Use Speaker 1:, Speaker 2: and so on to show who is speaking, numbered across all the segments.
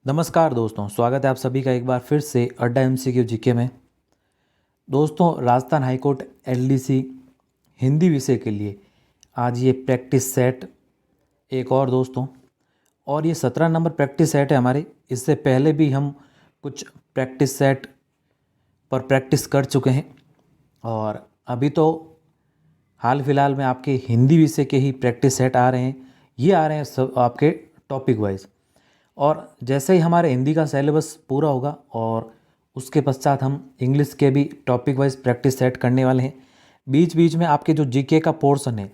Speaker 1: नमस्कार दोस्तों, स्वागत है आप सभी का एक बार फिर से अड्डा एमसीक्यू जीके में। दोस्तों, राजस्थान हाईकोर्ट एलडीसी हिंदी विषय के लिए आज ये प्रैक्टिस सेट एक और दोस्तों, और ये 17 नंबर प्रैक्टिस सेट है हमारे। इससे पहले भी हम कुछ प्रैक्टिस सेट पर प्रैक्टिस कर चुके हैं और अभी तो हाल फिलहाल में आपके हिंदी विषय के ही प्रैक्टिस सेट आ रहे हैं। ये आ रहे हैं सब आपके टॉपिक वाइज, और जैसे ही हमारे हिंदी का सिलेबस पूरा होगा और उसके पश्चात हम इंग्लिश के भी टॉपिक वाइज प्रैक्टिस सेट करने वाले हैं। बीच बीच में आपके जो जीके का पोर्शन है,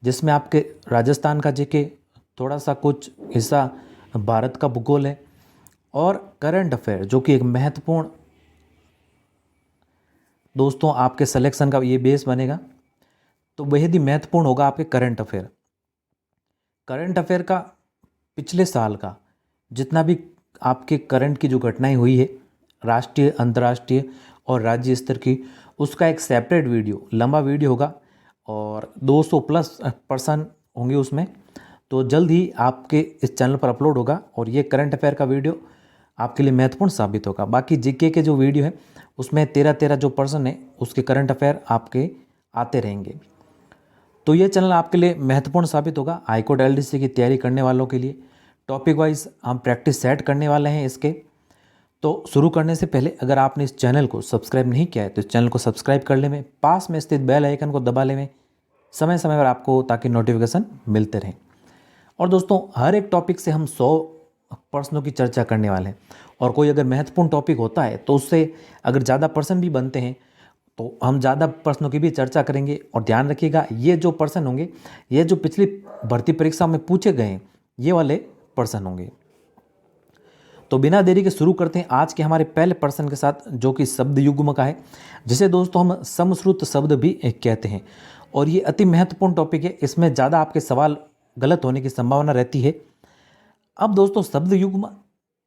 Speaker 1: जिसमें आपके राजस्थान का जीके, थोड़ा सा कुछ हिस्सा भारत का भूगोल है और करंट अफेयर, जो कि एक महत्वपूर्ण दोस्तों आपके सिलेक्शन का ये बेस बनेगा। तो बेहद ही महत्वपूर्ण होगा आपके करंट अफेयर। करंट अफेयर का पिछले साल का जितना भी आपके करंट की जो घटनाएं हुई है, राष्ट्रीय, अंतर्राष्ट्रीय और राज्य स्तर की, उसका एक सेपरेट वीडियो, लंबा वीडियो होगा और 200 प्लस पर्सन होंगे उसमें। तो जल्द ही आपके इस चैनल पर अपलोड होगा और ये करंट अफेयर का वीडियो आपके लिए महत्वपूर्ण साबित होगा। बाकी जीके के जो वीडियो है उसमें 13 जो पर्सन है उसके करंट अफेयर आपके आते रहेंगे। तो ये चैनल आपके लिए महत्वपूर्ण साबित होगा हाईकोर्ट एलडीसी की तैयारी करने वालों के लिए। टॉपिक वाइज हम प्रैक्टिस सेट करने वाले हैं इसके। तो शुरू करने से पहले अगर आपने इस चैनल को सब्सक्राइब नहीं किया है तो इस चैनल को सब्सक्राइब कर लें, पास में स्थित बेल आइकन को दबा लें समय समय पर आपको, ताकि नोटिफिकेशन मिलते रहें। और दोस्तों, हर एक टॉपिक से हम 100 प्रश्नों की चर्चा करने वाले हैं, और कोई अगर महत्वपूर्ण टॉपिक होता है तो उससे अगर ज़्यादा प्रश्न भी बनते हैं तो हम ज़्यादा प्रश्नों की भी चर्चा करेंगे। और ध्यान रखिएगा, ये जो प्रश्न होंगे, ये जो पिछली भर्ती परीक्षा में पूछे गए हैं, ये वाले प्रश्न होंगे। तो बिना देरी के शुरू करते हैं आज के हमारे पहले प्रश्न के साथ, जो कि शब्द युग्म का है, जिसे दोस्तों हम समश्रुत शब्द भी कहते हैं। और ये अति महत्वपूर्ण टॉपिक है, इसमें ज़्यादा आपके सवाल गलत होने की संभावना रहती है। अब दोस्तों, शब्द युग्म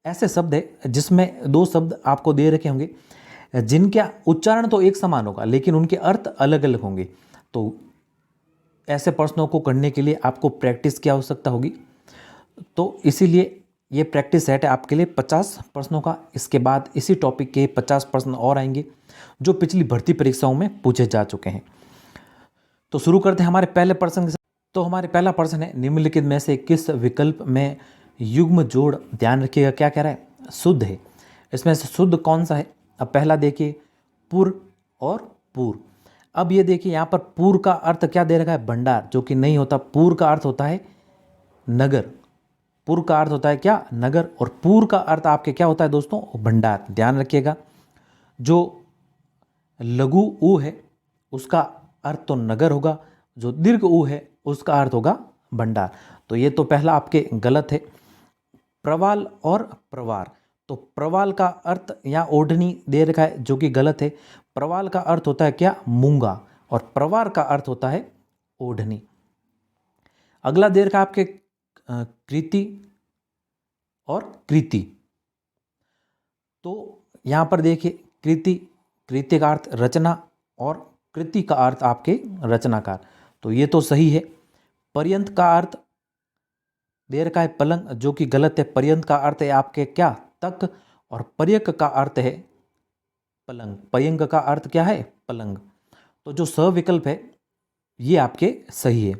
Speaker 1: ऐसे शब्द है जिसमें दो शब्द आपको दे रखे होंगे, जिनका उच्चारण तो एक समान होगा लेकिन उनके अर्थ अलग अलग होंगे। तो ऐसे प्रश्नों को करने के लिए आपको प्रैक्टिस की आवश्यकता होगी। तो इसीलिए ये प्रैक्टिस सेट है आपके लिए 50 प्रश्नों का। इसके बाद इसी टॉपिक के 50 प्रश्न और आएंगे जो पिछली भर्ती परीक्षाओं में पूछे जा चुके हैं। तो शुरू करते हैं हमारे पहले प्रश्न के साथ। तो हमारे पहला प्रश्न है, निम्नलिखित में से किस विकल्प में युग्म जोड़, ध्यान रखिएगा क्या कह रहा है, शुद्ध है। इसमें से शुद्ध कौन सा है? अब पहला देखिए, पुर और पूर। अब ये देखिए, यहाँ पर पूर का अर्थ क्या दे रखा है? भंडार, जो कि नहीं होता। पूर का अर्थ होता है नगर। पुर का अर्थ होता है क्या? नगर। और पूर का अर्थ आपके क्या होता है दोस्तों? भंडार। ध्यान रखिएगा, जो लघु ऊ है उसका अर्थ तो नगर होगा, जो दीर्घ ऊ है उसका अर्थ होगा भंडार। तो ये तो पहला आपके गलत है। प्रवाल और प्रवार, तो प्रवाल का अर्थ यहाँ ओढ़नी दे रखा है, जो कि गलत है। प्रवाल का अर्थ होता है क्या? मूंगा। और प्रवार का अर्थ होता है ओढ़नी। अगला दे रखा है आपके कृति और कृति। तो यहाँ पर देखिए, कृति का अर्थ रचना और कृति का अर्थ आपके रचनाकार। तो ये तो सही है। पर्यंत का अर्थ दे रखा है पलंग, जो कि गलत है। पर्यंत का अर्थ है आपके क्या? तक। और पर्यक का अर्थ है पलंग। पर्यंक का अर्थ क्या है? पलंग। तो जो स विकल्प है ये आपके सही है।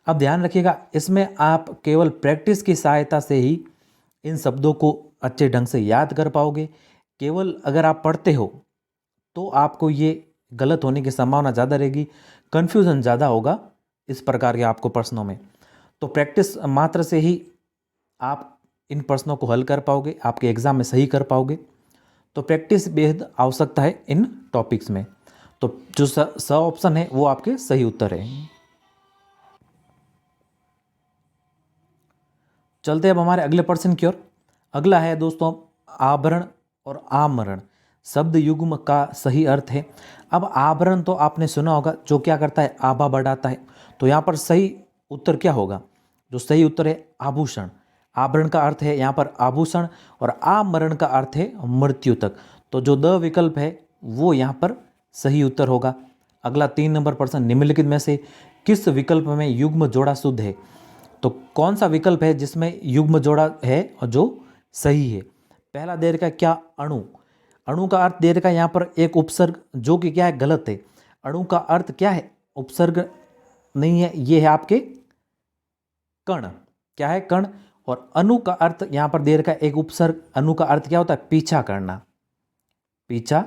Speaker 1: अब ध्यान रखिएगा, इसमें आप केवल प्रैक्टिस की सहायता से ही इन शब्दों को अच्छे ढंग से याद कर पाओगे। केवल अगर आप पढ़ते हो तो आपको ये गलत होने की संभावना ज़्यादा रहेगी, कन्फ्यूज़न ज़्यादा होगा इस प्रकार के आपको प्रश्नों में। तो प्रैक्टिस मात्र से ही आप इन प्रश्नों को हल कर पाओगे, आपके एग्ज़ाम में सही कर पाओगे। तो प्रैक्टिस बेहद आवश्यकता है इन टॉपिक्स में। तो जो स ऑप्शन है वो आपके सही उत्तर है। चलते अब हमारे अगले प्रश्न की ओर। अगला है दोस्तों, आभरण और आमरण शब्द युग्म का सही अर्थ है। अब आभरण तो आपने सुना होगा, जो क्या करता है? आभा बढ़ाता है। तो यहाँ पर सही उत्तर क्या होगा? जो सही उत्तर है आभूषण। आभरण का अर्थ है यहाँ पर आभूषण, और आमरण का अर्थ है मृत्यु तक। तो जो द विकल्प है वो यहाँ पर सही उत्तर होगा। अगला 3 नंबर प्रश्न, निम्नलिखित में से किस विकल्प में युग्म जोड़ा शुद्ध है? तो कौन सा विकल्प है जिसमें युग्म जोड़ा है और जो सही है? पहला दे रखा है क्या, अणु। अणु का अर्थ दे रखा है यहाँ पर एक उपसर्ग, जो कि क्या है, गलत है। अणु का अर्थ क्या है, उपसर्ग नहीं है, ये है आपके कण। क्या है, कण। और अनु का अर्थ यहाँ पर दे रखा है एक उपसर्ग। अनु का अर्थ क्या होता है, पीछा करना, पीछा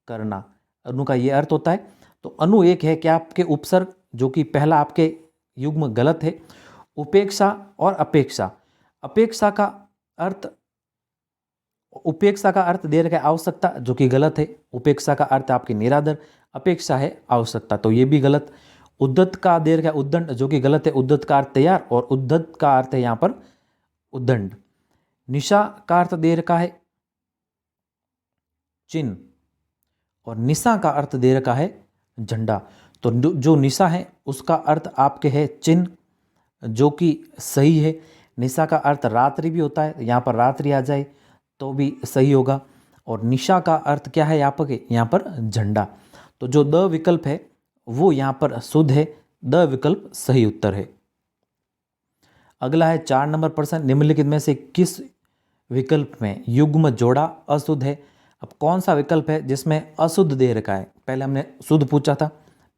Speaker 1: करना, अनु का ये अर्थ होता है। तो अनु एक है क्या, आपके उपसर्ग, जो कि पहला आपके युग्म गलत है। उपेक्षा और अपेक्षा। अपेक्षा का अर्थ, उपेक्षा का अर्थ दे रखा है आवश्यकता, जो कि गलत है। उपेक्षा का अर्थ आपकी निरादर, अपेक्षा है आवश्यकता, तो ये भी गलत। उद्धत का दे रखा है उद्दंड, जो कि गलत है। उद्धत का अर्थ तैयार, और उद्धत का अर्थ है यहाँ पर उद्दंड। निशा का अर्थ दे रखा है चिन्ह, और निशा का अर्थ दे रखा है झंडा। तो जो निशा है उसका अर्थ आपके है चिन्ह, जो कि सही है। निशा का अर्थ रात्रि भी होता है, यहाँ पर रात्रि आ जाए तो भी सही होगा। और निशा का अर्थ क्या है यहाँ पर झंडा। तो जो द विकल्प है वो यहाँ पर शुद्ध है, द विकल्प सही उत्तर है। अगला है 4 नंबर प्रश्न, निम्नलिखित में से किस विकल्प में युग्म जोड़ा अशुद्ध है। अब कौन सा विकल्प है जिसमें अशुद्ध दे रखा है। पहले हमने शुद्ध पूछा था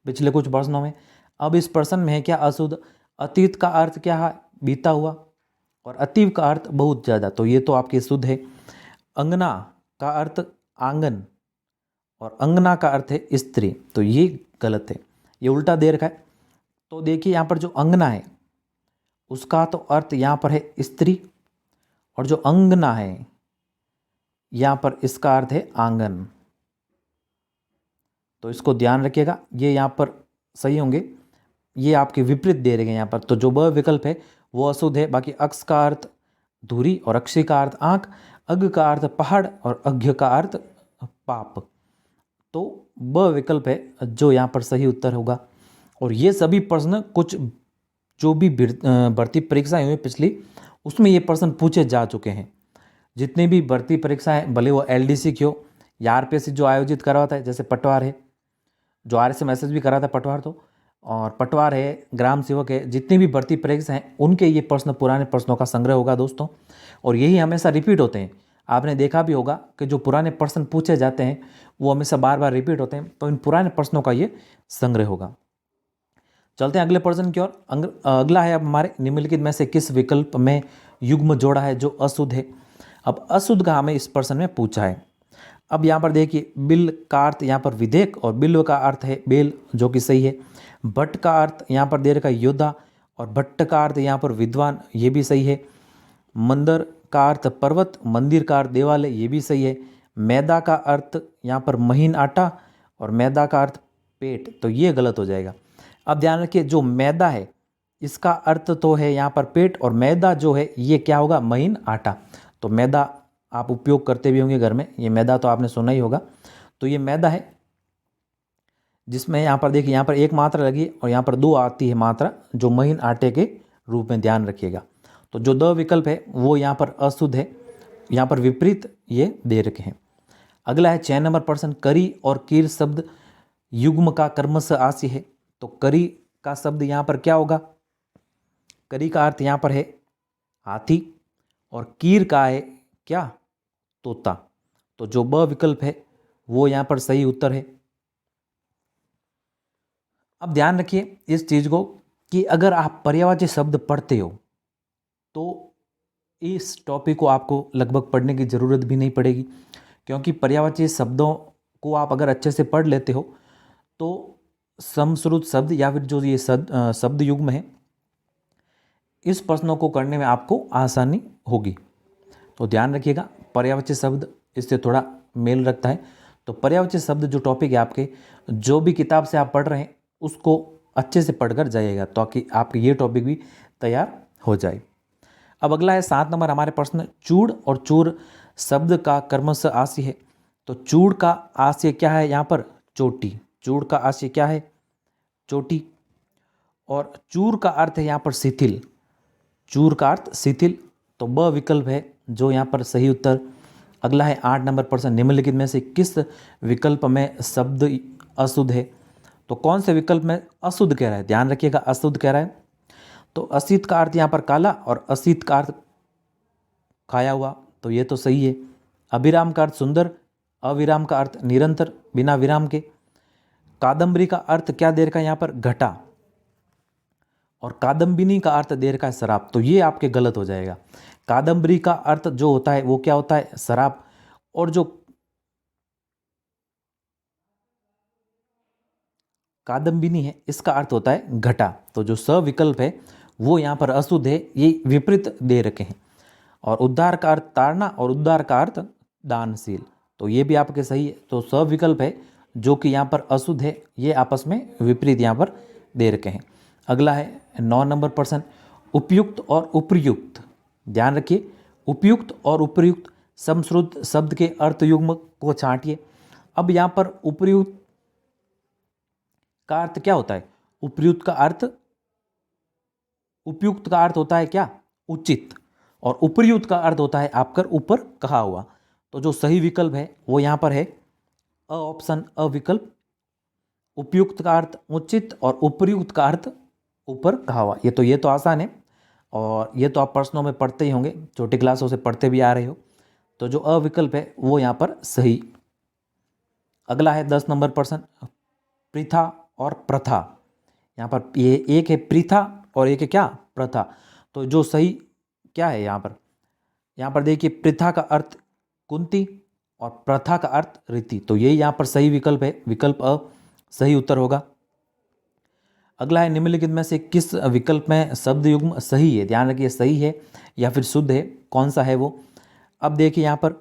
Speaker 1: पिछले कुछ प्रश्नों में, अब इस प्रश्न में है क्या, अशुद्ध। अतीत का अर्थ क्या है, बीता हुआ, और अतीव का अर्थ बहुत ज़्यादा, तो ये तो आपकी शुद्ध है। अंगना का अर्थ आंगन, और अंगना का अर्थ है स्त्री, तो ये गलत है, ये उल्टा दे रखा है। तो देखिए यहाँ पर जो अंगना है उसका तो अर्थ यहाँ पर है स्त्री, और जो अंगना है यहाँ पर इसका अर्थ है आंगन, तो इसको ध्यान रखिएगा, ये यहाँ पर सही होंगे, ये आपके विपरीत दे रहे हैं यहाँ पर। तो जो ब विकल्प है वो अशुद्ध है। बाकी अक्ष का अर्थ धुरी, और अक्षी का अर्थ आँख, अग का अर्थ पहाड़, और अघ्य का अर्थ पाप, तो ब विकल्प है जो यहाँ पर सही उत्तर होगा। और ये सभी प्रश्न कुछ जो भी भर्ती परीक्षाएं हुई पिछली, उसमें ये प्रश्न पूछे जा चुके हैं। जितनी भी भर्ती परीक्षाएं, भले वो LDC की हो या RPSC जो आयोजित करवाता है, जैसे पटवार है, जो RSMSS भी कराता है पटवार, तो और पटवार है, ग्राम सेवक है, जितनी भी भर्ती परीक्षा हैं उनके ये प्रश्न पुराने प्रश्नों का संग्रह होगा दोस्तों। और यही हमेशा रिपीट होते हैं। आपने देखा भी होगा कि जो पुराने प्रश्न पूछे जाते हैं वो हमेशा बार बार रिपीट होते हैं, तो इन पुराने प्रश्नों का ये संग्रह होगा। चलते हैं अगले प्रश्न की ओर। अगला है अब हमारे, निम्नलिखित में से किस विकल्प में युग्म जोड़ा है जो अशुद्ध है। अब अशुद्ध का हमें इस प्रश्न में पूछा है। अब यहाँ पर देखिए, बिल का अर्थ यहाँ पर विधेयक, और बिल्व का अर्थ है बेल, जो कि सही है। भट्ट का अर्थ यहाँ पर दे रखा है योद्धा, और भट्ट का अर्थ यहाँ पर विद्वान, ये भी सही है। मंदिर का अर्थ पर्वत, मंदिर का अर्थ देवालय, ये भी सही है। मैदा का अर्थ यहाँ पर महीन आटा, और मैदा का अर्थ पेट, तो ये गलत हो जाएगा। अब ध्यान रखिए, जो मैदा है इसका अर्थ तो है यहाँ पर पेट, और मैदा जो है ये क्या होगा, महीन आटा। तो मैदा आप उपयोग करते भी होंगे घर में, ये मैदा तो आपने सुना ही होगा। तो ये मैदा है जिसमें यहाँ पर देखिए, यहाँ पर एक मात्रा लगी और यहाँ पर 2 आती है मात्रा, जो महीन आटे के रूप में, ध्यान रखिएगा। तो जो द विकल्प है वो यहाँ पर अशुद्ध है, यहाँ पर विपरीत ये दे रखे हैं। अगला है 6 नंबर प्रश्न, करी और कीर शब्द युग्म का कर्मश आशी है। तो करी का शब्द यहाँ पर क्या होगा, करी का अर्थ यहाँ पर है हाथी, और कीर का है क्या, तोता। तो जो ब विकल्प है वो यहाँ पर सही उत्तर है। अब ध्यान रखिए इस चीज को कि अगर आप पर्यायवाची शब्द पढ़ते हो तो इस टॉपिक को आपको लगभग पढ़ने की ज़रूरत भी नहीं पड़ेगी, क्योंकि पर्यायवाची शब्दों को आप अगर अच्छे से पढ़ लेते हो तो समश्रुत शब्द या फिर जो ये शब्द युग्म है, इस प्रश्नों को करने में आपको आसानी होगी। तो ध्यान रखिएगा, पर्यायवाची शब्द इससे थोड़ा मेल रखता है। तो पर्यायवाची शब्द जो टॉपिक है आपके, जो भी किताब से आप पढ़ रहे हैं उसको अच्छे से पढ़कर जाइएगा, ताकि आपके ये टॉपिक भी तैयार हो जाए। अब अगला है 7 नंबर हमारे प्रश्न, चूड़ और चूर शब्द का कर्मश आशय है। तो चूड़ का आशय क्या है यहाँ पर, चोटी। चूड़ का आशय क्या है, चोटी। और चूर का अर्थ है यहाँ पर शिथिल, चूर का अर्थ शिथिल, तो ब विकल्प है जो यहाँ पर सही उत्तर। अगला है 8 नंबर प्रश्न, निम्नलिखित में से किस विकल्प में शब्द अशुद्ध है। तो कौन से विकल्प में अशुद्ध कह रहा है, ध्यान रखिएगा, अशुद्ध कह रहा है। तो असित का अर्थ यहाँ पर काला, और असित का अर्थ खाया हुआ, तो ये तो सही है, अभिराम का अर्थ सुंदर, अविराम का अर्थ निरंतर बिना विराम के। कादम्बरी का अर्थ क्या दे रखा है यहाँ पर? घटा। और कादम्बिनी का अर्थ दे रखा है शराब, तो ये आपके गलत हो जाएगा। कादम्बरी का अर्थ जो होता है वो क्या होता है? शराब। और जो कादम्बिनी है इसका अर्थ होता है घटा। तो जो स विकल्प है वो यहाँ पर अशुद्ध है, ये विपरीत दे रखे हैं। और उद्धार का अर्थ ताड़ना और उद्धार का अर्थ दानशील, तो ये भी आपके सही है। तो स विकल्प है जो कि यहाँ पर अशुद्ध है, ये आपस में विपरीत यहाँ पर दे रखे हैं। अगला है 9 नंबर प्रश्न, उपयुक्त और उपर्युक्त। ध्यान रखिए, उपयुक्त और उपर्युक्त समश्रुत शब्द के अर्थ युग्म को छांटिए। अब यहाँ पर उपर्युक्त का अर्थ क्या होता है? उपयुक्त का अर्थ, उपयुक्त का अर्थ होता है क्या? उचित। और उपर्युक्त का अर्थ होता है आपका ऊपर कहा हुआ। तो जो सही विकल्प है वो यहाँ पर है अ ऑप्शन अ विकल्प। उपयुक्त का अर्थ उचित और उपर्युक्त का अर्थ ऊपर कहा हुआ। ये तो आसान है और ये तो आप प्रश्नों में पढ़ते ही होंगे, छोटी क्लासों से पढ़ते भी आ रहे हो। तो जो अ विकल्प है वो यहाँ पर सही। अगला है 10 नंबर प्रश्न, प्रथा और प्रथा। यहाँ पर ये एक है प्रथा और एक है क्या? प्रथा। तो जो सही क्या है यहाँ पर? यहाँ पर देखिए, प्रथा का अर्थ कुंती और प्रथा का अर्थ रीति, तो यही यहाँ पर सही विकल्प है, विकल्प अ सही उत्तर होगा। अगला है निम्नलिखित में से किस विकल्प में शब्द युग्म सही है? ध्यान रखिए, सही है या फिर शुद्ध है, कौन सा है वो? अब देखिए यहाँ पर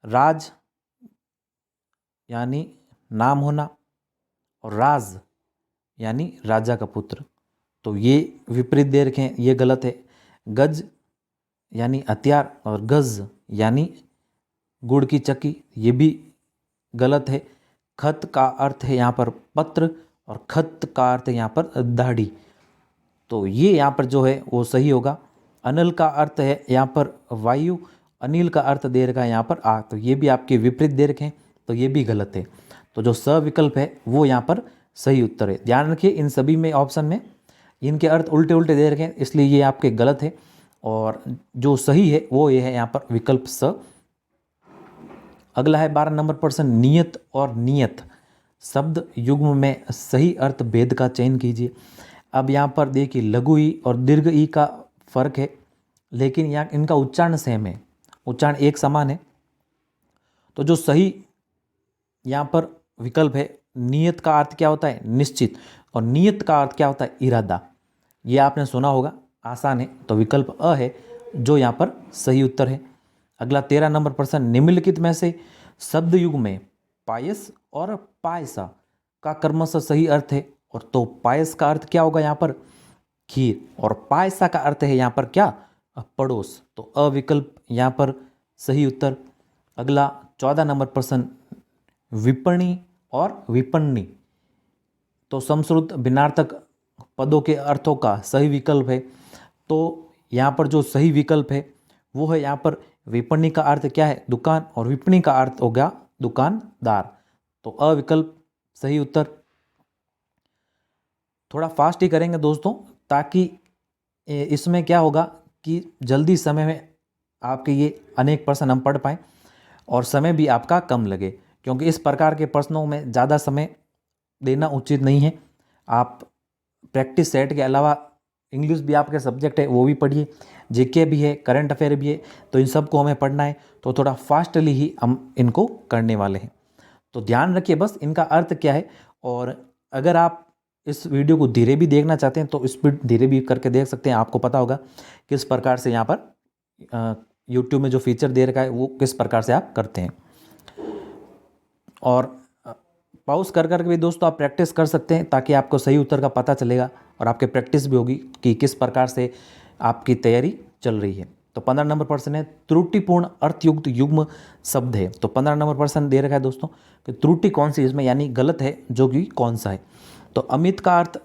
Speaker 1: राज यानी नाम होना और राज यानी राजा का पुत्र, तो ये विपरीत दे रखे हैं, ये गलत है। गज यानी हथियार और गज यानी गुड़ की चक्की, ये भी गलत है। खत का अर्थ है यहाँ पर पत्र और खत का अर्थ है यहाँ पर दाढ़ी, तो ये यहाँ पर जो है वो सही होगा। अनल का अर्थ है यहाँ पर वायु, अनिल का अर्थ दे रखा है यहाँ पर आग, तो ये भी आपके विपरीत दे रखे हैं, तो ये भी गलत है। तो जो स विकल्प है वो यहाँ पर सही उत्तर है। ध्यान रखिए, इन सभी में ऑप्शन में इनके अर्थ उल्टे उल्टे दे रखे हैं, इसलिए ये आपके गलत है। और जो सही है वो ये है यहाँ पर विकल्प स। अगला है 12 नंबर प्रश्न, नियत और नियत शब्द युग्म में सही अर्थ भेद का चयन कीजिए। अब यहाँ पर देखिए, लघु ई और दीर्घ ई का फर्क है, लेकिन यहाँ इनका उच्चारण सेम है, उच्चारण एक समान है। तो जो सही यहाँ पर विकल्प है, नियत का अर्थ क्या होता है? निश्चित। और नियत का अर्थ क्या होता है? इरादा। ये आपने सुना होगा, आसान है, तो विकल्प अ है जो यहाँ पर सही उत्तर है। अगला 13 नंबर प्रश्न, निम्नलिखित में से शब्द युग में पायस और पायसा का क्रमशः सही अर्थ है। और तो पायस का अर्थ क्या होगा यहाँ पर? खीर। और पायसा का अर्थ है यहाँ पर क्या? पड़ोस। तो अविकल्प यहाँ पर सही उत्तर। अगला 14 नंबर प्रश्न, विपणी और विपन्नी तो समश्रुत भिन्नार्थक पदों के अर्थों का सही विकल्प है। तो यहाँ पर जो सही विकल्प है वो है यहाँ पर विपणनी का अर्थ क्या है? दुकान, और विपणी का अर्थ हो गया दुकानदार, तो अविकल्प सही उत्तर। थोड़ा फास्ट ही करेंगे दोस्तों, ताकि इसमें क्या होगा कि जल्दी समय में आपके ये अनेक प्रश्न हम पढ़ पाएँ और समय भी आपका कम लगे, क्योंकि इस प्रकार के प्रश्नों में ज़्यादा समय देना उचित नहीं है। आप प्रैक्टिस सेट के अलावा इंग्लिश भी आपके सब्जेक्ट है, वो भी पढ़िए, जीके भी है, करंट अफेयर भी है, तो इन सबको हमें पढ़ना है, तो थोड़ा फास्टली ही हम इनको करने वाले हैं। तो ध्यान रखिए बस इनका अर्थ क्या है। और अगर आप इस वीडियो को धीरे भी देखना चाहते हैं तो स्पीड धीरे भी करके देख सकते हैं, आपको पता होगा किस प्रकार से यहाँ पर यूट्यूब में जो फीचर दे रखा है वो किस प्रकार से आप करते हैं। और पॉज कर कर के भी दोस्तों आप प्रैक्टिस कर सकते हैं, ताकि आपको सही उत्तर का पता चलेगा और आपके प्रैक्टिस भी होगी कि किस प्रकार से आपकी तैयारी चल रही है। तो 15 नंबर प्रश्न है, त्रुटिपूर्ण अर्थयुक्त युग्म शब्द है। तो 15 नंबर प्रश्न दे रखा है दोस्तों कि त्रुटि कौन सी इसमें यानी गलत है, जो कि कौन सा है। तो अमित का अर्थ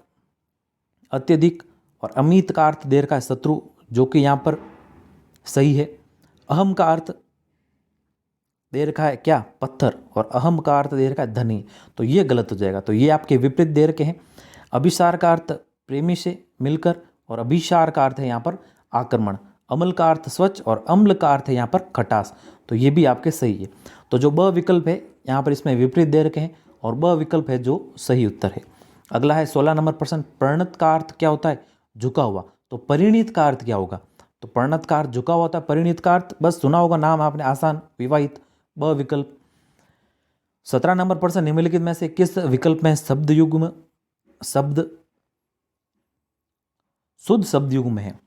Speaker 1: अत्यधिक और अमित का अर्थ दे रखा है शत्रु, जो कि यहाँ पर सही है। अहम का अर्थ दे रखा है क्या? पत्थर, और अहम का अर्थ दे रखा है धनी, तो ये गलत हो जाएगा। तो ये आपके विपरीत दे रखे हैं। अभिसार का अर्थ प्रेमी से मिलकर, और अभिसार का अर्थ है यहाँ पर आक्रमण। अम्ल का अर्थ स्वच्छ और अम्ल का अर्थ है यहाँ पर खटास, तो ये भी आपके सही है। तो जो ब विकल्प है यहाँ पर इसमें विपरीत दे रखे हैं और ब विकल्प है जो सही उत्तर है। अगला है 16 नंबर प्रश्न, परिणत का अर्थ क्या होता है? झुका हुआ। तो परिणीत का अर्थ क्या होगा? तो परिणत का अर्थ झुका हुआ होता है, परिणीत का अर्थ बस सुना होगा नाम आपने, आसान, विवाहित, ब विकल्प। 17 नंबर प्रश्न, निम्नलिखित में से किस विकल्प में शब्द युग्म शब्द शुद्ध शब्द युग्म है?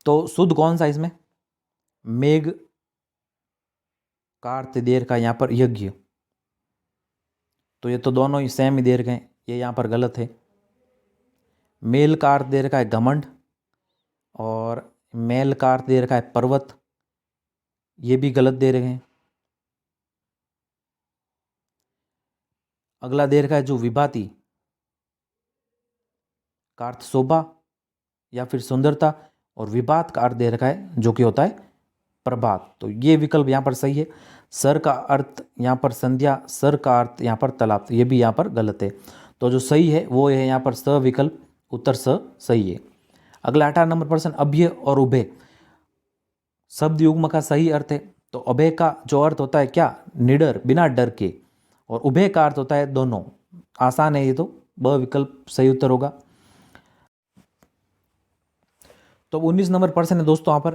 Speaker 1: तो शुद्ध कौन सा इसमें? मेघ का अर्थ दे रखा है यहाँ पर यज्ञ, तो ये तो दोनों ही सेम ही दे रखे हैं, ये यहाँ पर गलत है। मेल का अर्थ दे रखा है घमंड और मेल का अर्थ दे रखा है पर्वत, ये भी गलत दे रखे हैं। अगला दे रखा है जो विभाति का अर्थ शोभा या फिर सुंदरता, और विभात का अर्थ दे रखा है जो कि होता है प्रभात, तो ये विकल्प यहाँ पर सही है। सर का अर्थ यहाँ पर संध्या, सर का अर्थ यहाँ पर तालाब, तो ये भी यहाँ पर गलत है। तो जो सही है वो है यहाँ पर स विकल्प, उत्तर स सही है। अगला 18 नंबर प्रश्न, अभय और उभय शब्द युग्म का सही अर्थ है? तो अभय का जो अर्थ होता है क्या? निडर, बिना डर के, और उभय का अर्थ होता है दोनों। आसान है ये, तो ब विकल्प सही उत्तर होगा। तो 19 नंबर प्रश्न है दोस्तों यहाँ पर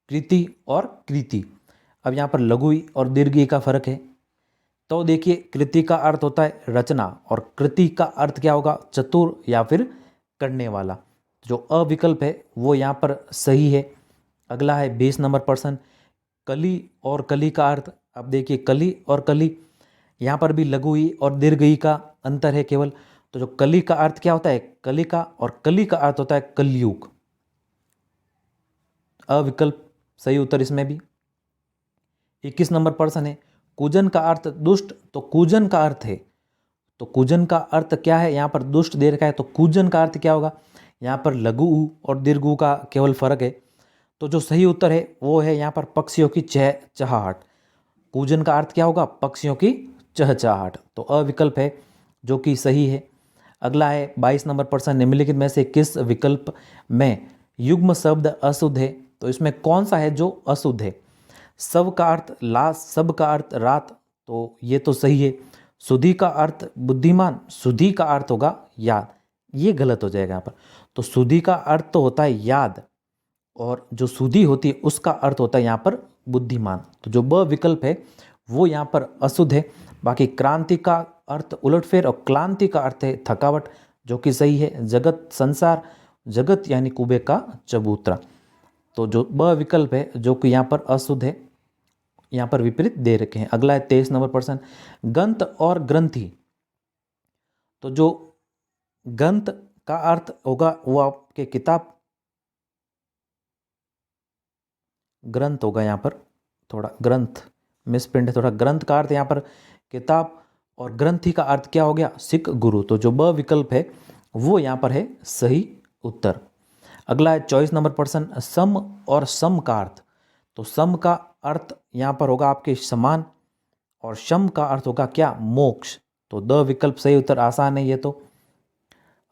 Speaker 1: कृति और कृति। अब यहाँ पर लघु ई और दीर्घ ई का फर्क है। तो देखिए, कृति का अर्थ होता है रचना और कृति का अर्थ क्या होगा? चतुर या फिर करने वाला। जो अविकल्प है वो यहाँ पर सही है। अगला है 20 नंबर प्रश्न, कली और कली का अर्थ। अब देखिए, कली और कली, यहाँ पर भी लघु ई और दीर्घ ई का अंतर है केवल। तो जो कली का अर्थ क्या होता है? कली का, और कली का अर्थ होता है कलयुग। अविकल्प सही उत्तर इसमें भी। 21 नंबर प्रश्न है, कूजन का अर्थ दुष्ट। तो कूजन का अर्थ है, तो कूजन का अर्थ क्या है? यहाँ पर दुष्ट दे रखा है, तो कूजन का अर्थ क्या होगा? यहाँ पर लघु ऊ और दीर्घ ऊ का केवल फर्क है। तो जो सही उत्तर है वो है यहाँ पर पक्षियों की चहचहाहट। कूजन का अर्थ क्या होगा? पक्षियों की चहचहाहट, तो अविकल्प है जो कि सही है। अगला है 22 नंबर प्रश्न, निम्नलिखित में से किस विकल्प में युग्म शब्द अशुद्ध है? तो इसमें कौन सा है जो अशुद्ध है? सब का अर्थ लाश, सब का अर्थ रात, तो ये तो सही है। सुधी का अर्थ बुद्धिमान, सुधी का अर्थ होगा याद, ये गलत हो जाएगा यहाँ पर। तो सुधी का अर्थ तो होता है याद, और जो सुधी होती है उसका अर्थ होता है यहाँ पर बुद्धिमान। तो जो ब विकल्प है वो यहाँ पर अशुद्ध है। बाकी क्रांति का अर्थ उलटफेर और क्लांति का अर्थ है थकावट, जो कि सही है। जगत, संसार, जगत यानी कुबे का चबूतरा, तो जो ब विकल्प है जो कि यहाँ पर अशुद्ध है, यहाँ पर विपरीत दे रखे हैं। अगला है 23 नंबर प्रश्न, गंत और ग्रंथि। तो जो गंत का अर्थ होगा वो आपके किताब, ग्रंथ होगा यहाँ पर, थोड़ा ग्रंथ मिसप्रिंट है, थोड़ा ग्रंथ का अर्थ यहाँ पर किताब, और ग्रंथि का अर्थ क्या हो गया? सिख गुरु। तो जो ब विकल्प है वो यहाँ पर है सही उत्तर। अगला है 24 नंबर प्रश्न, सम और सम का अर्थ। तो सम का अर्थ यहाँ पर होगा आपके समान, और शम का अर्थ होगा क्या? मोक्ष। तो द विकल्प सही उत्तर, आसान है ये तो।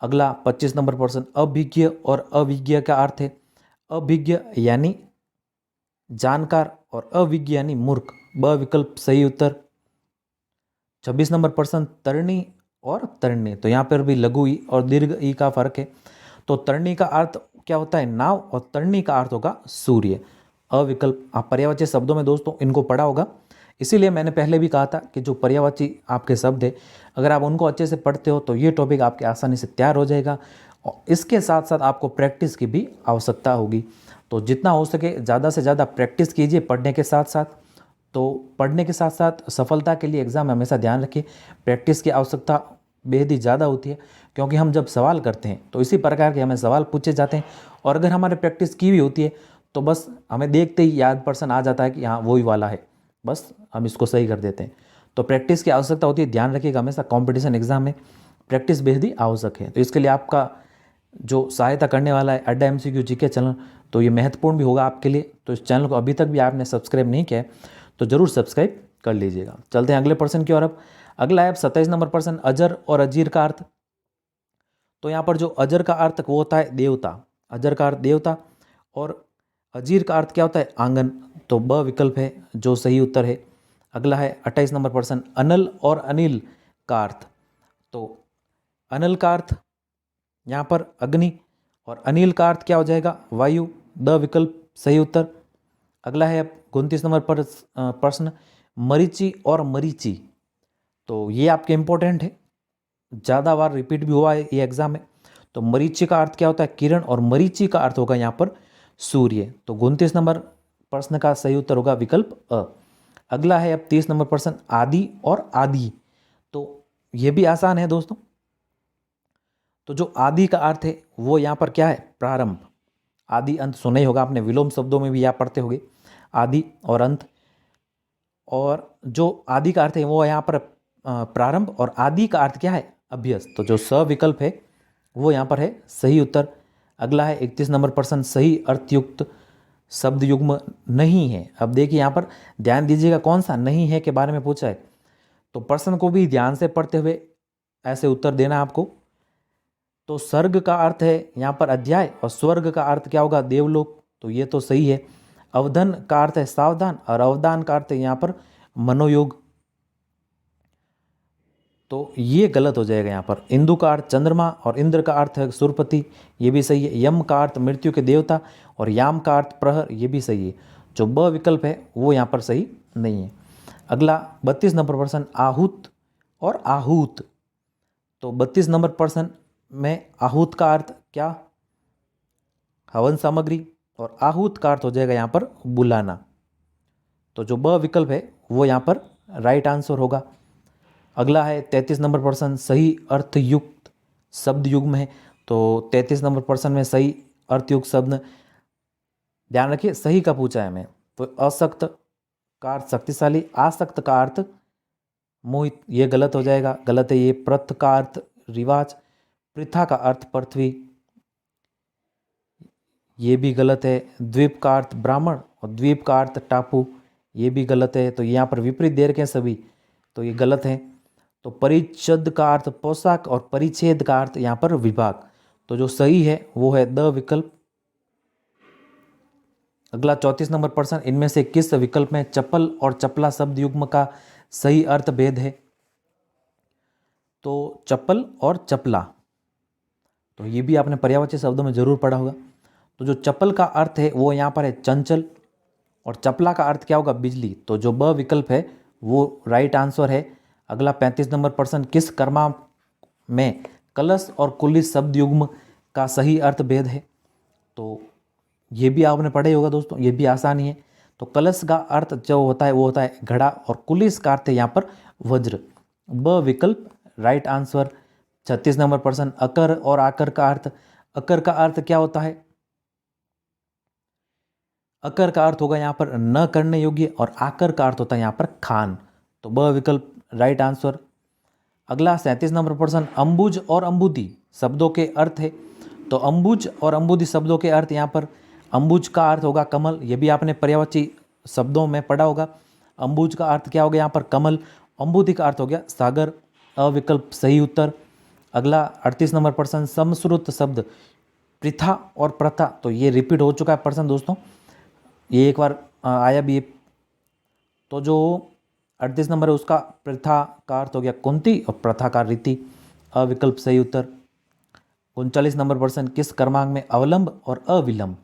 Speaker 1: अगला 25 नंबर प्रश्न, अभिज्ञ और अविज्ञ का अर्थ है? अभिज्ञ यानी जानकार और अविज्ञ यानी मूर्ख, ब विकल्प सही उत्तर। 26 नंबर प्रश्न, तरणी और तरणी। तो यहाँ पर भी लघु ई और दीर्घ ई का फर्क है। तो तरणी का अर्थ क्या होता है? नाव, और तरणी का अर्थ होगा सूर्य, अविकल्प। आप पर्यायवाची शब्दों में दोस्तों इनको पढ़ा होगा, इसीलिए मैंने पहले भी कहा था कि जो पर्यायवाची आपके शब्द है अगर आप उनको अच्छे से पढ़ते हो तो ये टॉपिक आपके आसानी से तैयार हो जाएगा। और इसके साथ साथ आपको प्रैक्टिस की भी आवश्यकता होगी, तो जितना हो सके ज़्यादा से ज़्यादा प्रैक्टिस कीजिए पढ़ने के साथ साथ। तो पढ़ने के साथ साथ सफलता के लिए एग्ज़ाम में हमेशा ध्यान रखिए, प्रैक्टिस की आवश्यकता बेहद ही ज़्यादा होती है, क्योंकि हम जब सवाल करते हैं तो इसी प्रकार के हमें सवाल पूछे जाते हैं, और अगर हमारे प्रैक्टिस की हुई होती है तो बस हमें देखते ही याद पर्सन आ जाता है कि हाँ वही वाला है, बस हम इसको सही कर देते हैं। तो प्रैक्टिस की आवश्यकता होती है, ध्यान रखिएगा हमेशा, कॉम्पिटिशन एग्जाम में प्रैक्टिस बेहद ही आवश्यक है। तो इसके लिए आपका जो सहायता करने वाला है अड्डा MCQ GK चैनल, तो ये महत्वपूर्ण भी होगा आपके लिए। तो इस चैनल को अभी तक भी आपने सब्सक्राइब नहीं किया है तो ज़रूर सब्सक्राइब कर लीजिएगा। चलते हैं अगले प्रश्न की ओर। अब अगला है 27 नंबर प्रश्न, अजर और अजीर का अर्थ। तो यहाँ पर जो अजर का अर्थ वो होता है देवता, अजर का अर्थ देवता, और अजीर का अर्थ क्या होता है? आंगन। तो ब विकल्प है जो सही उत्तर है। अगला है 28 नंबर प्रश्न, अनल और अनिल का अर्थ। तो अनल का अर्थ यहाँ पर अग्नि, और अनिल का अर्थ क्या हो जाएगा? वायु। द विकल्प सही उत्तर। अगला है अब 29 नंबर पर प्रश्न, मरीचि और मरीचि। तो ये आपके इंपॉर्टेंट है, ज़्यादा बार रिपीट भी हुआ है ये एग्जाम में। तो मरीचि का अर्थ क्या होता है? किरण, और मरीचि का अर्थ होगा यहाँ पर सूर्य। तो 29 नंबर प्रश्न का सही उत्तर होगा विकल्प अ। अगला है अब 30 नंबर प्रश्न, आदि और आदि। तो ये भी आसान है दोस्तों। तो जो आदि का अर्थ है वो यहाँ पर क्या है? प्रारंभ। आदि अंत सुना ही होगा आपने, विलोम शब्दों में भी आप पढ़ते होंगे आदि और अंत। और जो आदि का अर्थ है वो यहाँ पर प्रारंभ, और आदि का अर्थ क्या है? अभ्यस्त। तो जो स विकल्प है वो यहाँ पर है सही उत्तर। अगला है 31 नंबर प्रश्न, सही अर्थयुक्त शब्द युग्म नहीं है। अब देखिए यहाँ पर ध्यान दीजिएगा कौन सा नहीं है के बारे में पूछा है, तो प्रश्न को भी ध्यान से पढ़ते हुए ऐसे उत्तर देना आपको। तो सर्ग का अर्थ है यहाँ पर अध्याय, और स्वर्ग का अर्थ क्या होगा? देवलोक। तो ये तो सही है। अवधन का अर्थ है सावधान, और अवधान का अर्थ है यहाँ पर मनोयोग। तो ये गलत हो जाएगा यहाँ पर। इंदु का अर्थ चंद्रमा, और इंद्र का अर्थ है सुरपति, ये भी सही है। यम का अर्थ मृत्यु के देवता, और याम का अर्थ प्रहर, ये भी सही है। जो ब विकल्प है वो यहाँ पर सही नहीं है। अगला 32 नंबर प्रश्न, आहूत और आहूत। तो 32 नंबर प्रश्न में आहूत का अर्थ क्या? हवन सामग्री, और आहूत का अर्थ हो जाएगा यहाँ पर बुलाना। तो जो ब विकल्प है वो यहाँ पर राइट आंसर होगा। अगला है 33 नंबर प्रश्न, सही अर्थयुक्त शब्द युग्म है। तो 33 नंबर प्रश्न में सही अर्थयुक्त शब्द, ध्यान रखिए सही का पूछा है हमें। तो असक्त का अर्थ शक्तिशाली, आसक्त का अर्थ मोहित, ये गलत हो जाएगा, गलत है ये। प्रथ का अर्थ रिवाज, पृथा का अर्थ पृथ्वी, ये भी गलत है। द्वीप का अर्थ ब्राह्मण, और द्वीप का अर्थ टापू, ये भी गलत है। तो यहाँ पर विपरीत दे रखे हैं सभी, तो ये गलत है। तो परिच्छद का अर्थ पोशाक, और परिच्छेद का अर्थ यहाँ पर विभाग। तो जो सही है वो है द विकल्प। अगला 34 नंबर प्रश्न, इनमें से किस विकल्प में चप्पल और चपला शब्द युग्म का सही अर्थ भेद है? तो चप्पल और चपला, तो ये भी आपने पर्यायवाची शब्दों में जरूर पढ़ा होगा। तो जो चप्पल का अर्थ है वो यहाँ पर है चंचल, और चपला का अर्थ क्या होगा? बिजली। तो जो ब विकल्प है वो राइट आंसर है। अगला 35 नंबर प्रश्न, किस कर्मा में कलश और कुलिस शब्द युग्म का सही अर्थ भेद है? तो ये भी आपने पढ़े होगा दोस्तों, ये भी आसान ही है। तो कलश का अर्थ जो होता है वो होता है घड़ा, और कुलिस का अर्थ है यहाँ पर वज्र। ब विकल्प राइट आंसर। 36 नंबर प्रश्न, अकर और आकर का अर्थ। अकर का अर्थ क्या होता है? अकर का अर्थ होगा यहाँ पर न करने योग्य, और आकर का अर्थ होता है यहाँ पर खान। तो ब विकल्प राइट आंसर। अगला 37 नंबर प्रश्न, अंबुज और अंबुदी शब्दों के अर्थ है। तो अंबुज और अंबुदी शब्दों के अर्थ यहाँ पर, अंबुज का अर्थ होगा कमल, ये भी आपने पर्यायवाची शब्दों में पढ़ा होगा। अंबुज का अर्थ क्या हो गया यहाँ पर? कमल। अंबुदी का अर्थ हो गया सागर। अविकल्प सही उत्तर। अगला 38 नंबर प्रश्न, समश्रुत शब्द प्रथा और प्रथा। तो ये रिपीट हो चुका है प्रश्न दोस्तों, ये एक बार आया भी है। तो जो 38 नंबर है उसका प्रथा का अर्थ हो गया कुंती, और प्रथा का रीति। अविकल्प सही उत्तर। 39 नंबर प्रश्न, किस क्रमांक में अवलंब और अविलंब?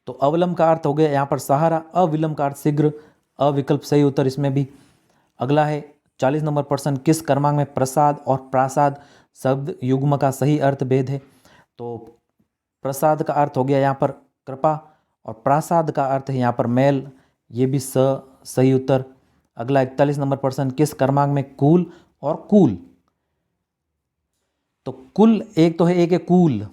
Speaker 1: तो अवलंब का अर्थ हो गया यहाँ पर सहारा, अविलंब का अर्थ शीघ्र। अविकल्प सही उत्तर इसमें भी। अगला है 40 नंबर प्रश्न, किस क्रमांक में प्रसाद और प्रासाद शब्द युग्म का सही अर्थ भेद है? तो प्रसाद का अर्थ हो गया यहाँ पर कृपा, और प्रासाद का अर्थ है यहाँ पर महल, ये भी सही उत्तर। अगला 41 नंबर प्रश्न, किस क्रमांक में कुल और कूल? तो कुल एक तो है, एक है कूल।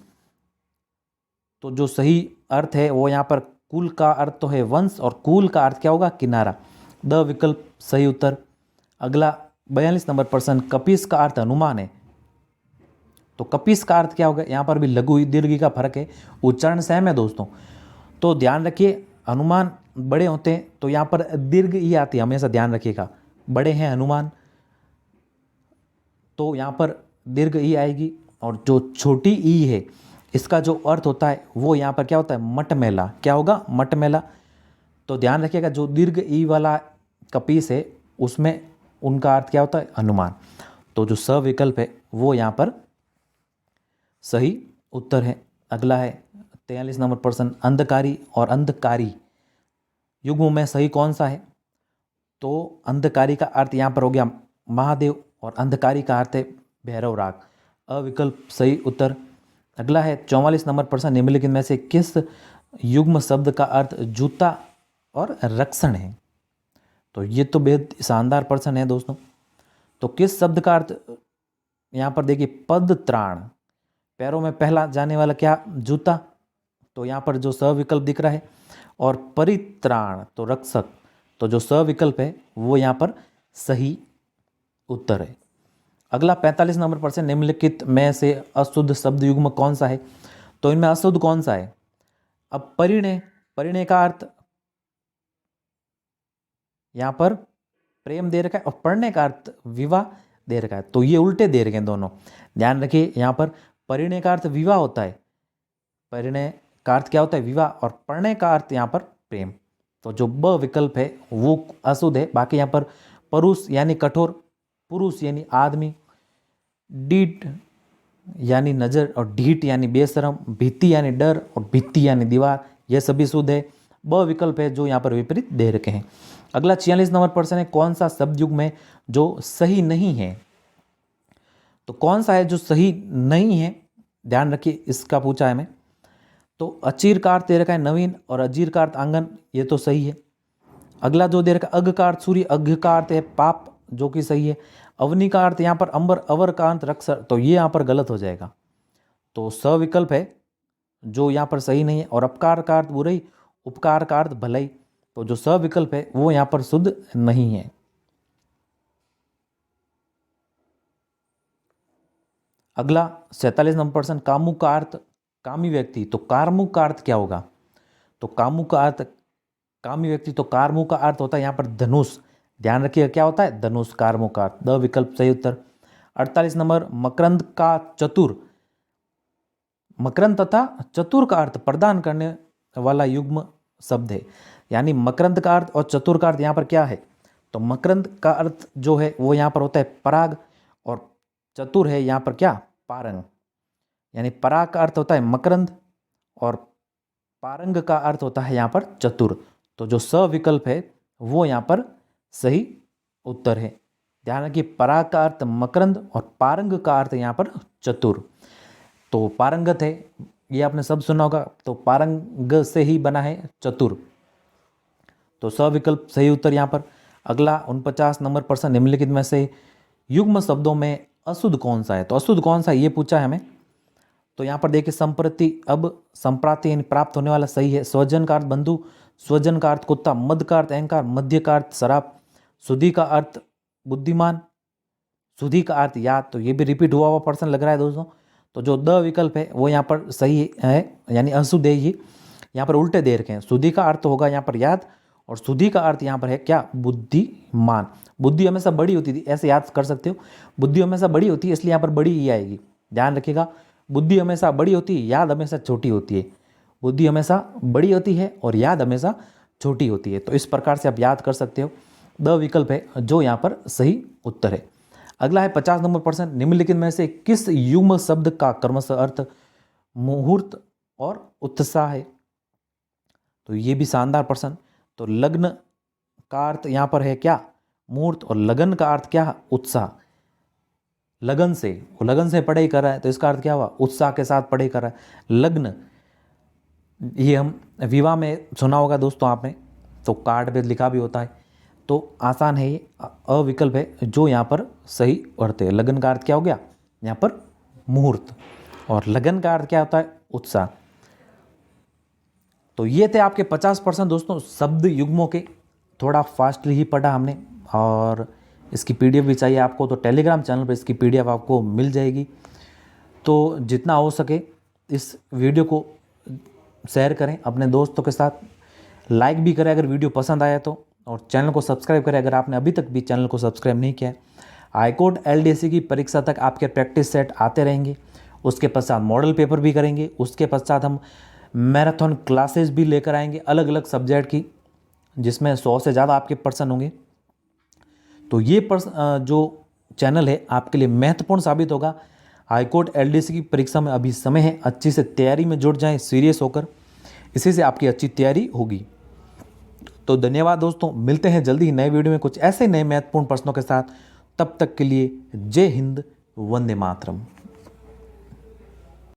Speaker 1: तो जो सही अर्थ है वो यहाँ पर कुल का अर्थ तो है वंश, और कूल का अर्थ क्या होगा? किनारा। द विकल्प सही उत्तर। अगला 42 नंबर प्रश्न, कपीस का अर्थ हनुमान है। तो कपीस का अर्थ क्या होगा? यहाँ पर भी लघु दीर्घ का फर्क है, उच्चारण सेम है दोस्तों। तो ध्यान रखिए, हनुमान बड़े होते हैं तो यहाँ पर दीर्घ ई आती है, हमेशा ध्यान रखिएगा। बड़े हैं हनुमान तो यहाँ पर दीर्घ ई आएगी, और जो छोटी ई है इसका जो अर्थ होता है वो यहाँ पर क्या होता है, मटमैला। क्या होगा, मटमैला। तो ध्यान रखिएगा, जो दीर्घ ई वाला कपीस है उसमें उनका अर्थ क्या होता है, अनुमान। तो जो स विकल्प है वो यहाँ पर सही उत्तर है। अगला है 43 नंबर प्रश्न, अंधकारी और अंधकारी युग्म में सही कौन सा है। तो अंधकारी का अर्थ यहाँ पर हो गया महादेव और अंधकारी का अर्थ है भैरव राग। अविकल्प सही उत्तर। अगला है 44 नंबर प्रश्न, निम्नलिखित में से किस युग्म शब्द का अर्थ जूता और रक्षण है। तो ये तो बेहद शानदार प्रश्न है दोस्तों। तो किस शब्द का अर्थ यहाँ पर देखिए, पद त्राण, पैरों में पहला जाने वाला क्या, जूता। तो यहाँ पर जो सविकल्प दिख रहा है। और परित्राण तो रक्षक। तो जो सविकल्प है वो यहाँ पर सही उत्तर है। अगला 45 नंबर प्रश्न, निम्नलिखित में से अशुद्ध शब्द युग्म कौन सा है। तो इनमें अशुद्ध कौन सा है। अब परिणय, परिणय का अर्थ यहाँ पर प्रेम दे रखा है और पढ़ने का अर्थ विवाह दे रखा है। तो ये उल्टे दे रखे हैं दोनों, ध्यान रखिए। यहाँ पर परिणय का अर्थ विवाह होता है, परिणय का अर्थ क्या होता है, विवाह, और पढ़ने का अर्थ यहाँ पर प्रेम। तो जो ब विकल्प है वो अशुद्ध है। बाकी यहाँ पर परुष यानी कठोर, पुरुष यानी आदमी, डीठ यानी नज़र और ढीठ यानी बेशरम, भीति यानी डर और भित्ति यानी दीवार, यह सभी शुद्ध है। ब विकल्प है जो यहाँ पर विपरीत दे रखे हैं। अगला 46 नंबर प्रश्न है, कौन सा शब्द युग्म है जो सही नहीं है। तो कौन सा है जो सही नहीं है, ध्यान रखिए, इसका पूछा है हमें। तो अचीर का अर्थ दे रखा है नवीन और अजीर का अर्थ आंगन, ये तो सही है। अगला जो दे रखा है, अघ का अर्थ सूर्य, अघ का अर्थ है पाप, जो कि सही है। अवनी का अर्थ यहाँ पर अंबर, अवर का अर्थ रक्षर, तो ये यहाँ पर गलत हो जाएगा। तो सविकल्प है जो यहाँ पर सही नहीं है। और अपकार का अर्थ बुराई, उपकार का अर्थ भलाई, तो जो सविकल्प है वो यहाँ पर शुद्ध नहीं है। अगला 47 नंबर प्रश्न, कामु का अर्थ कामी व्यक्ति, तो कारमुक का अर्थ क्या होगा। तो कामु का अर्थ कामी व्यक्ति, तो कारमुक का अर्थ होता है यहाँ पर धनुष, ध्यान रखिएगा क्या होता है, धनुष। कारमुक का अर्थ द विकल्प सही उत्तर। 48 नंबर, मकरंद का चतुर, मकरंद तथा चतुर का अर्थ प्रदान करने वाला युग्म शब्द है। यानी मकरंद का अर्थ और चतुर का अर्थ यहाँ पर क्या है। तो मकरंद का अर्थ जो है वो यहाँ पर होता है पराग, और चतुर है यहाँ पर क्या, पारंग। यानी पराग का अर्थ होता है मकरंद और पारंग का अर्थ होता है यहाँ पर चतुर। तो जो सविकल्प है वो यहाँ पर सही उत्तर है। ध्यान रखिए, पराग का अर्थ मकरंद और पारंग का अर्थ यहाँ पर चतुर। तो पारंगत है, ये आपने सब सुना होगा, तो पारंग से ही बना है चतुर। तो सविकल्प सही उत्तर यहाँ पर। अगला 49 नंबर प्रश्न, निम्नलिखित में से युग्म शब्दों में अशुद्ध कौन सा है। तो अशुद्ध कौन सा है ये पूछा है हमें। तो यहाँ पर देखिए, संप्रति, अब संप्राति यानी प्राप्त होने वाला सही है। स्वजन का अर्थ बंधु, स्वजन का अर्थ कुत्ता, मद का अर्थ अहंकार, मध्य का अर्थ शराब, सुधि का अर्थ बुद्धिमान, सुधि का अर्थ याद। तो ये भी रिपीट हुआ प्रश्न लग रहा है दोस्तों। तो जो द विकल्प है वो यहाँ पर सही है, यानी अशुद्ध है। ये यहाँ पर उल्टे दे रखे हैं। सुधि का अर्थ होगा यहाँ पर याद, और सुधि का अर्थ यहाँ पर है क्या, बुद्धिमान। बुद्धि हमेशा बड़ी होती थी, ऐसे याद कर सकते हो। बुद्धि हमेशा बड़ी होती है, इसलिए यहाँ पर बड़ी ही आएगी। ध्यान रखिएगा, बुद्धि हमेशा बड़ी होती है, याद हमेशा छोटी होती है। बुद्धि हमेशा बड़ी होती है और याद हमेशा छोटी होती है। तो इस प्रकार से आप याद कर सकते हो। द विकल्प है जो यहाँ पर सही उत्तर है। अगला है 50 नंबर प्रश्न, निम्नलिखित में से किस युग्म शब्द का क्रमशः अर्थ मुहूर्त और उत्साह है। तो ये भी शानदार प्रश्न। तो लग्न का अर्थ यहाँ पर है क्या, मुहूर्त, और लगन का अर्थ क्या, उत्साह। लगन से, वो लगन से पढ़ाई कर रहा है, तो इसका अर्थ क्या हुआ, उत्साह के साथ पढ़ाई कर रहा है। लग्न, ये हम विवाह में सुना होगा दोस्तों आपने, तो कार्ड पे लिखा भी होता है। तो आसान है ये, अविकल्प है जो यहाँ पर सही अर्थ है। लगन का अर्थ क्या हो गया यहाँ पर, मुहूर्त, और लगन का अर्थ क्या होता है, उत्साह। तो ये थे आपके 50% दोस्तों शब्द युग्मों के। थोड़ा फास्टली ही पढ़ा हमने, और इसकी पीडीएफ भी चाहिए आपको तो टेलीग्राम चैनल पर इसकी पीडीएफ आपको मिल जाएगी। तो जितना हो सके इस वीडियो को शेयर करें अपने दोस्तों के साथ, लाइक भी करें अगर वीडियो पसंद आया तो, और चैनल को सब्सक्राइब करें अगर आपने अभी तक भी चैनल को सब्सक्राइब नहीं किया है। हाईकोर्ट एलडीसी की परीक्षा तक आपके प्रैक्टिस सेट आते रहेंगे, उसके पश्चात मॉडल पेपर भी करेंगे, उसके पश्चात हम मैराथन क्लासेस भी लेकर आएंगे अलग अलग सब्जेक्ट की, जिसमें 100 से ज़्यादा आपके पर्सन होंगे। तो ये जो चैनल है आपके लिए महत्वपूर्ण साबित होगा। हाईकोर्ट एलडीसी की परीक्षा में अभी समय है, अच्छी से तैयारी में जुट जाएं सीरियस होकर, इसी से आपकी अच्छी तैयारी होगी। तो धन्यवाद दोस्तों, मिलते हैं जल्दी ही नए वीडियो में कुछ ऐसे नए महत्वपूर्ण प्रश्नों के साथ। तब तक के लिए जय हिंद, वंदे मातरम।